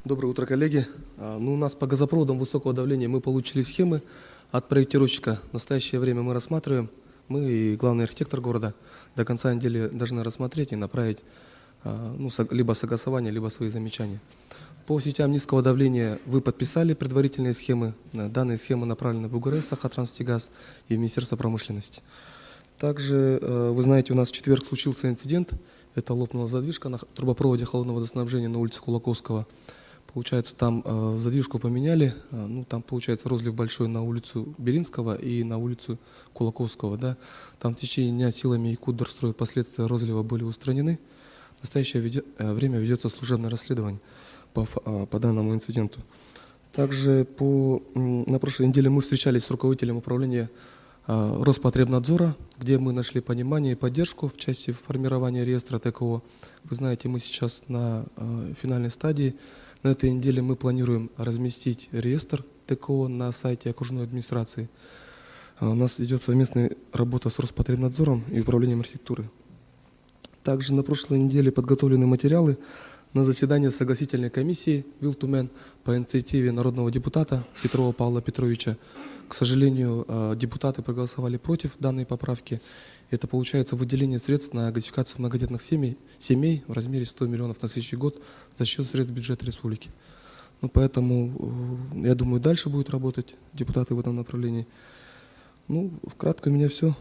Доброе утро, коллеги. У нас по газопроводам высокого давления мы получили схемы от проектировщика. В настоящее время мы рассматриваем. Мы и главный архитектор города до конца недели должны рассмотреть и направить либо согласование, либо свои замечания. По сетям низкого давления вы подписали предварительные схемы. Данные схемы направлены в УГРС, Сахатранснефтегаз и в Министерство промышленности. Также, вы знаете, у нас в четверг случился инцидент. Это лопнула задвижка на трубопроводе холодного водоснабжения на улице Кулаковского. Получается, там задвижку поменяли, там, получается, розлив большой на улицу Белинского и на улицу Кулаковского. Да. Там в течение дня силами Якутдорстрой последствия розлива были устранены. В настоящее время ведется служебное расследование по данному инциденту. Также на прошлой неделе мы встречались с руководителем управления Роспотребнадзора, где мы нашли понимание и поддержку в части формирования реестра ТКО. Вы знаете, мы сейчас на финальной стадии. На этой неделе мы планируем разместить реестр ТКО на сайте окружной администрации. У нас идет совместная работа с Роспотребнадзором и управлением архитектуры. Также на прошлой неделе подготовлены материалы на заседание согласительной комиссии Вилтумен по инициативе народного депутата Петрова Павла Петровича. К сожалению, депутаты проголосовали против данной поправки. Это получается выделение средств на газификацию многодетных семей в размере 100 миллионов на следующий год за счет средств бюджета республики. Поэтому, я думаю, дальше будут работать депутаты в этом направлении. Вкратце у меня все.